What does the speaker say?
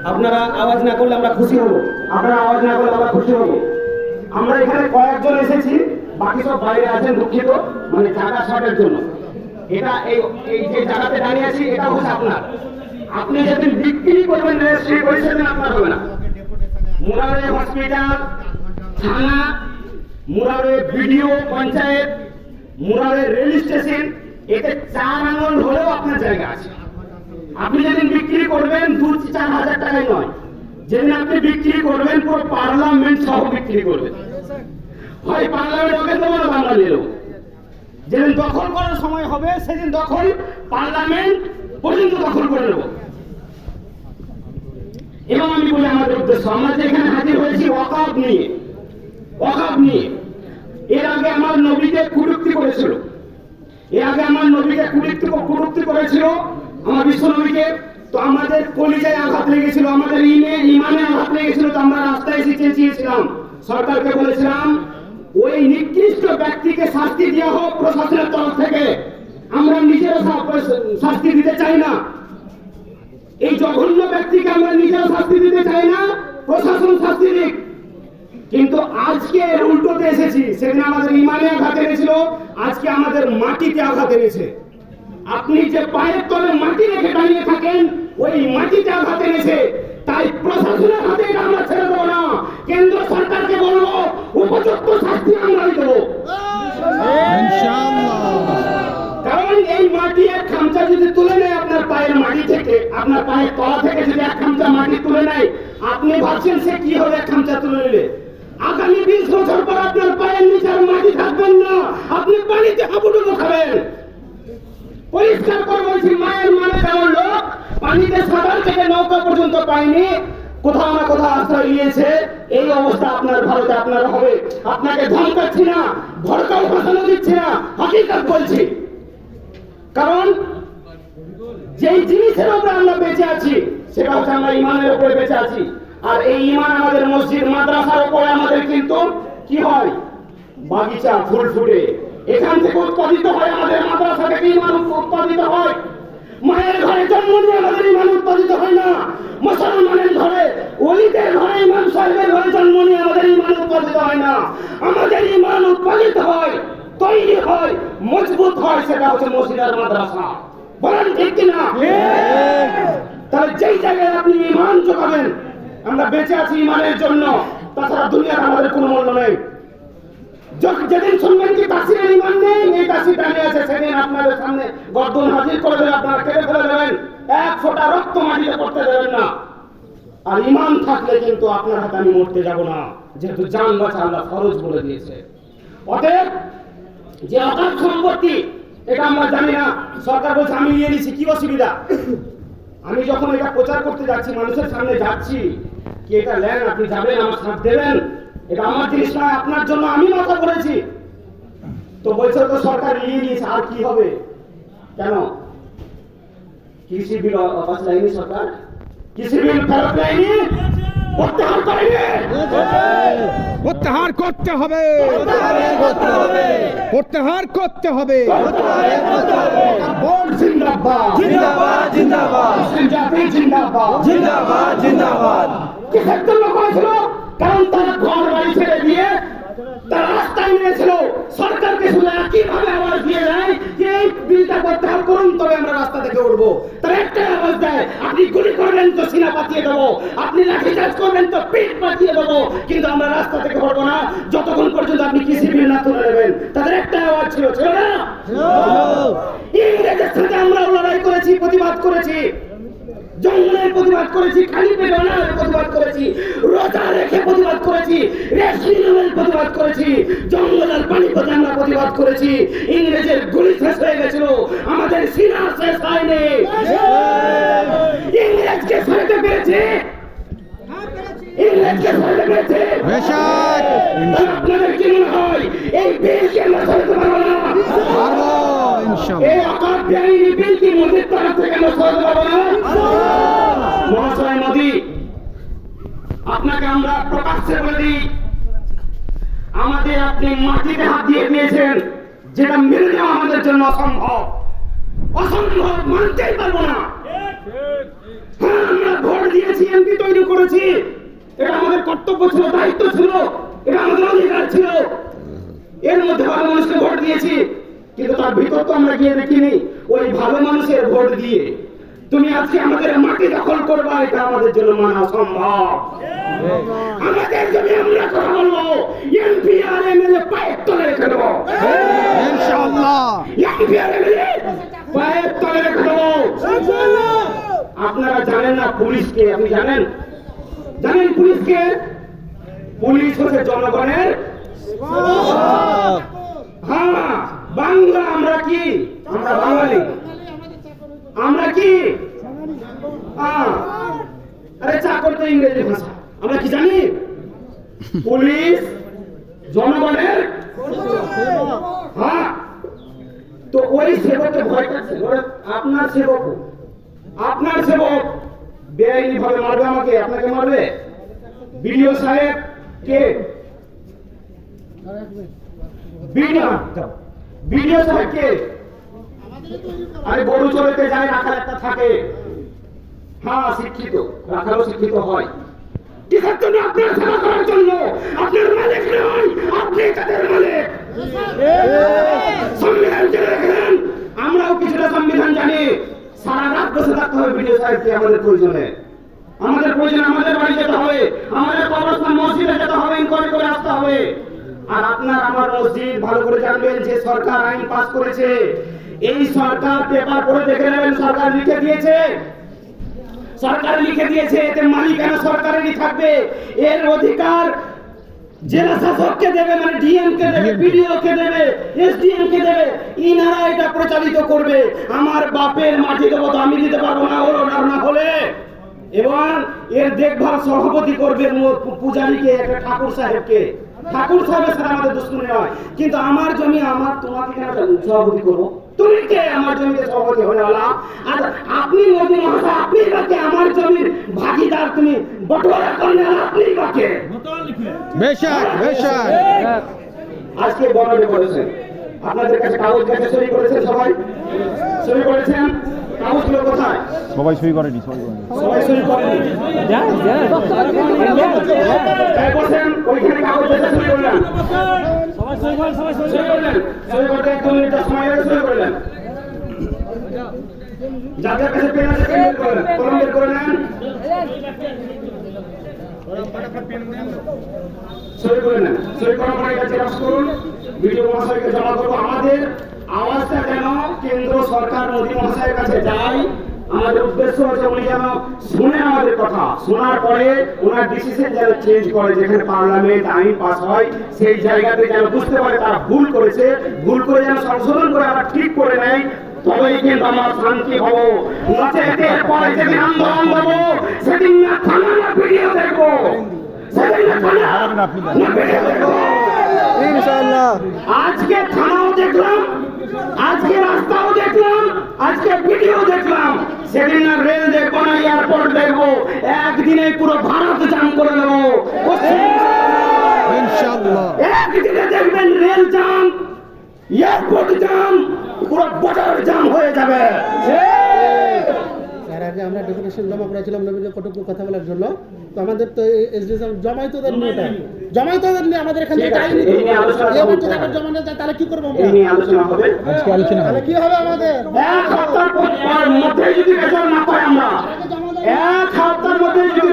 আপনারা আওয়াজ না করলে আমরা খুশি হব। আপনারা আওয়াজ না করলে আমরা খুশি হব। আমরা এখানে কয়েকজন এসেছি, বাকি সব বাইরে আছেন, দুঃখিত, মানে জায়গা শর্টের জন্য। এটা এই যে জায়গাতে দাঁড়িয়ে আছি এটা হচ্ছে আপনার। আপনি যেদিন বিক্রি করবেন সেই সেদিন আপনার হবে না। মুরারে হসপিটাল, থানা, মুরারে বিডিও, পঞ্চায়েত, মুরারে রেল স্টেশন, এতে 4 আঙুল হলেও আপনার জায়গা আছে। আপনি যেদিন বিক্রি করবেন 2-4 হাজার টাকায় নয়, যেদিন আপনি বিক্রি করবেন পুরো পার্লামেন্ট সহ বিক্রি করবেন। হয় পার্লামেন্ট ওকে দেবো না বাংলা নিলেও। যেদিন দখল করার সময় হবে সেদিন দখল পার্লামেন্ট পর্যন্ত দখল করে নেব। এবং আমি বলি আমাদের উদ্দেশ্য, আমরা যেখানে হাজির হয়েছি ওয়াকফ নিয়ে, ওয়াকফ নিয়ে। এর আগে আমার নবীকে কুরুক্তি করেছিল, এর আগে আমার নবীকে কুরুক্তি করেছিল আমার বিশ্ব নবীকে। তো আমাদের কলিজায় আঘাত লেগেছিল, আমাদের ইমানে আঘাত লেগেছিল। তো আমরা রাস্তায় এসে চেয়েছিলাম, সরকারকে বলেছিলাম ওই নিকৃষ্ট ব্যক্তিকে শাস্তি দেওয়া হোক প্রশাসনের তরফ থেকে। আমরা নিজেরা শাস্তি দিতে চাই না, এই জঘন্য ব্যক্তিকে আমরা নিজেরা শাস্তি দিতে চাই না, প্রশাসন শাস্তি দিক। কিন্তু আজকে উল্টোতে এসেছি। সেদিন আমাদের ইমানে আঘাত এনেছিল, আজকে আমাদের মাটিতে আঘাত এনেছে। আপনি যে পায়ের তলে মাটি রেখে দাঁড়িয়ে থাকেন ওই মাটিতে আঘাত এনেছে। তাই প্রশাসনের হাতে আমরা ছেড়ে দেবো না, কেন্দ্র সরকারকে বলবো উপযুক্ত শাস্তি আমরা দেবো। কারণ এই মাটি এক খামচা যদি তুলে নেয় আপনার পায়ের মাটি থেকে, আপনার পায়ের তলা থেকে যদি এক খামচা মাটি তুলে নেয়, আপনি ভাবছেন সে কি হবে এক খামচা তুলে নিলে? আগামী 20 বছর পর আপনার পায়ের নিচের মাটি থাকবেন না, আপনি পানিতে হাবুডুবু খাবেন। পরিষ্কার করে বলছি, মায়ের মানে যেমন লোক পানিতে সাঁতার থেকে নৌকা পর্যন্ত পায়নি, কোথাও না কোথাও আশ্রয় নিয়েছে। এই অবস্থা আপনার ভারতে আপনার হবে। আপনাকে ধমকাচ্ছি না, ভড়কাও ভাষানো দিচ্ছি না, হাকিকত বলছি। কারণ যেই জিনিসের উপরে আমরা বেঁচে আছি সেটা হচ্ছে আমরা ইমানের উপরে বেঁচে আছি। আর এই ইমান আমাদের মসজিদ মাদ্রাসার উপরে আমাদের কিন্তু কি হয়, বাগিচা ফুল ফুটে এখান থেকে উৎপাদিত হয়। আমাদের মাদ্রাসা থেকে ইমান উৎপাদিত হয়। মায়ের ঘরে জন্ম নিয়ে আমাদের ইমান উৎপাদিত হয় না, মুসলমানের ঘরে, ওলিদের ঘরে, ইমাম সাহেবের ঘরে জন্ম নিয়ে আমাদের ইমান উৎপাদিত হয় না। আমাদের ইমান উৎপাদিত হয়, তৈরি হয়, মজবুত হয়, সেটা হচ্ছে মসজিদ আর মাদ্রাসা। বলেন ঠিক কিনা? তাহলে যেই জায়গায় আপনি ইমান জোগাবেন, আমরা বেঁচে আছি ইমানের জন্য, তাছাড়া দুনিয়ার আমাদের কোনো মূল্য নেই। যেদিন শুনবেন কি তাসিরের ইমান নেই, এই তাসির দাঁড়িয়ে আছে, সেদিন আপনাদের সামনে গর্দন হাজির করে দেবেন, আপনারা কেটে ফেলে দেবেন, 1 ফোঁটা রক্ত মাটিতে পড়তে দেবেন না। আর ইমান থাকলে কিন্তু আপনার হাতে আমি মরতে যাব না, যেহেতু জান বাঁচা আল্লাহ ফরজ বলে দিয়েছে। অতএব যে অগাধ সম্পত্তি, এটা আমরা জানি না, সরকার বলছে আমি নিয়ে নিছি, কি অসুবিধা? আমি যখন এটা প্রচার করতে যাচ্ছি, মানুষের সামনে যাচ্ছি, কি এটা নেন, আপনি যাবেন, আমার সাথ দেবেন, এটা আমার জিনিস নয়, আপনার জন্য আমি মাথা করেছি। তো বলছে তো সরকার নিয়ে নিয়েছে, আর কি হবে? কেন কৃষি বিল অবাস লাইনি, সরকার কৃষি বিল ফেরত লাইনি, প্রত্যাহার করেনি, প্রত্যাহার করতে হবে, প্রত্যাহার করতে হবে। বোর্ড জিন্দাবাদ, জিন্দাবাদ জিন্দাবাদ, জাতি জিন্দাবাদ, জিন্দাবাদ জিন্দাবাদ। কিসের জন্য করেছিল? কারণ তারা ঘর বাড়ি ছেড়ে দিয়ে তারা রাস্তায় নিয়েছিল। সরকারকে শুধু একইভাবে আওয়াজ দিয়ে দেয় যে এই বিলটা প্রত্যাহার করুন, তবে আমরা রাস্তা থেকে উঠবো। তারা একটাই আওয়াজ দেয়, আপনি গুলি করবেন তো সিনা পাতিয়ে দেবো, আপনি লাঠিচার্জ করবেন তো পিঠ পাতিয়ে দেবো, কিন্তু আমরা রাস্তা থেকে উঠবো না যতক্ষণ পর্যন্ত আপনি কৃষি বিল না তুলে নেবেন। তাদের একটা আওয়াজ ছিল, ছিল না? ইংরেজের সাথে আমরাও লড়াই করেছি, প্রতিবাদ করেছি, জঙ্গলের প্রতিবাদ করেছি, খালি পেটে অনাহারের প্রতিবাদ করেছি, রোজা রেখে প্রতিবাদ করেছি, রেশমিনের প্রতিবাদ করেছি, জঙ্গলের পানি পথে আমরা প্রতিবাদ করেছি। ইংরেজের গুলি শেষ হয়ে গেছিল, আমাদের সিনা শেষ হয়নি। ইংরেজকে সরাতে পেরেছে, ইংরেজকে সরাতে পেরেছে। আপনাদের কি মনে হয় এই বিলকে আমরা সরাতে পারবো না? এই অকাপ বেআইনি বিল কি মোদির তরফ থেকে আমরা সরাতে পারবো না? মহাশয় মোদি, আপনাকে আমরা প্রকাশ্যে বলে দিই, আমাদের আপনি মাটিতে হাত দিয়ে দিয়েছেন, যেটা মেনে নেওয়া আমাদের জন্য অসম্ভব, অসম্ভব, মানতেই পারবো না। হ্যাঁ, আমরা ভোট দিয়েছি, এমপি কর্তব্য ছিল, দায়িত্ব ছিল, এটা আমাদের অধিকার ছিল। এর মধ্যে ভালো মানুষকে ভোট দিয়েছি, কিন্তু তার ভিতর তো আমরা গিয়ে দেখিনি। ওই ভালো মানুষের ভোট দিয়ে তুমি আজকে আমাদের মাটি দখল করবা, এটা আমাদের জন্য মানা অসম্ভব। আমাদের জমি আমরা কথা বলবো, এমপি আর এমএলএ পায়ের তলে রেখে দেবো, ইনশাআল্লাহ। এমপি আর এমএলএ পায়ের তলে রেখে দেবো। আপনারা জানেন না পুলিশকে? আপনি জানেন? জানেন পুলিশকে? পুলিশ হচ্ছে জনগণের। হ্যাঁ, বাংলা আমরা কি? আমরা বাঙালি। আমরা কি? হ্যাঁ, আরে চাকর তো ইংরেজি ভাষা। আমরা কি জানি? পুলিশ জনগণের। হ্যাঁ, তো ওই সেবককে ভয় করছে। আপনার সেবক, আপনার সেবক বেআইনি ভাবে মারবে আমাকে, আপনাকে মারবে। বিডিও সাহেব কে? বিডিও সাহেব কে? আরে গরু চড়াতে যায়, রাখাল একটা থাকে। হ্যাঁ, শিক্ষিত, রাখালও শিক্ষিত হয়। কিসের জন্য? আপনার সেবা করার জন্য। আপনার মালিক নয়, আপনি তাদের মালিক। সংবিধান জেনে রেখেছেন, আমরাও কিছুটা সংবিধান জানি। সারা রাত বসে থাকতে হবে বিডিও সাহেবকে আমাদের প্রয়োজনে। আমাদের প্রয়োজনে আমাদের বাড়ি যেতে হবে, আমাদের কবরস্থান মসজিদে যেতে হবে, ইনকোয়ারি করে আসতে হবে। আর আপনার আমার মসজিদ ভালো করে জানবেন যে সরকার আইন পাস করেছে, এই সরকার পেপার পড়ে দেখে নেবেন, সরকার লিখে দিয়েছে, সরকার লিখে দিয়েছে, এতে মালিকানা সরকারেরই থাকবে। এর অধিকার জেলা শাসককে দেবে, মানে ডিএম কে দেবে, বিডিও কে দেবে, এসডিএম কে দেবে। ইনারা এটা প্রচারিত করবে। আমার বাপের মাটি দেবো তো আমি দিতে পারবো না, ওর অর্ডার না হলে। এবং এর দেখভাল সভাপতি করবে পূজারীকে, একটা ঠাকুর সাহেবকে। ঠাকুর সাহেবের সাথে আমাদের দুশ্মনী নয়, কিন্তু আমার জমি আমার, তোমাকে কেন সভাপতি করবো? তুমি কে আমার জমিতে সভাপতি হয়ে গেলা? আর আপনি মোদী মহাশয়, আপনি বাকে আমার জমির ভাগিদার, তুমি বটোয়ারা করলে আপনি বাকে। বেশক বেশক। আজকে বরাবর করেছেন, আপনাদের কাছে কাগজ কাছে সই করেছেন, সবাই সই করেছেন। কাগজগুলো কোথায়? সবাই সই করেনি, সবাই করেনি। সবাই সই করেনি। তাই বলছেন ওইখানে কাগজ কাছে সই করলেন, সই করলেন, সই করতে 1 মিনিটের সময় আগে সই করলেন। যাদের কাছে পেন আছে পেন বের করলেন, কলম বের করে নেন, সই করে নেন। সই করার পরে এটা জেরক্স করুন, ভিডিও মহাশয়কে জমা করবো। আমাদের আওয়াজটা যেন কেন্দ্র সরকার মোদী মহাশয়ের কাছে যায়। আমাদের উদ্দেশ্য হচ্ছে উনি যেন শুনে আমাদের কথা, শোনার পরে ওনার ডিসিশন যেন চেঞ্জ করে। যেখানে পার্লামেন্ট আইন পাস হয় সেই জায়গাতে যেন বুঝতে পারে তারা ভুল করেছে, ভুল করে যেন সংশোধন করে আবার ঠিক করে নেয়। তবেই কিন্তু আমরা শান্তি হবো। নচেত পরে যেদিন আন্দোলন দেবো, সেদিন না থানা না ভিডিও দেখবো, সেদিন না থানা না ভিডিও দেখবো। ইনশাআল্লাহ। আজকে থানাও দেখলাম, আজকে রাস্তাও দেখলাম, আজকে ভিডিও দেখলাম। সেদিন না রেল দেখবো না এয়ারপোর্ট দেখবো, একদিনে পুরো ভারত জাম করে দেবো। ইনশাআল্লাহ। একদিনে দেখবেন রেল জাম, এয়ারপোর্ট জাম, পুরো বর্ডার জাম হয়ে যাবে। এর আগে আমরা ডেপুটেশন জমা করেছিলাম নবীনের কটুকু কথা বলার জন্য। তো আমাদের তো এসডিএম জমাইতোদের নিয়ে ওটা জমাইতোদের নিয়ে আমাদের এখানে যায়নি। এই নিয়ে আলোচনা এবার করতে যদি হবে। আবার জমা না যায় তাহলে কি করবো আমরা? এই নিয়ে আলোচনা হবে। আজকে আলোচনা তাহলে কি হবে আমাদের? এক সপ্তাহ মধ্যে যদি রেজাল্ট না পাই আমরা, এক সপ্তাহের মধ্যে যদি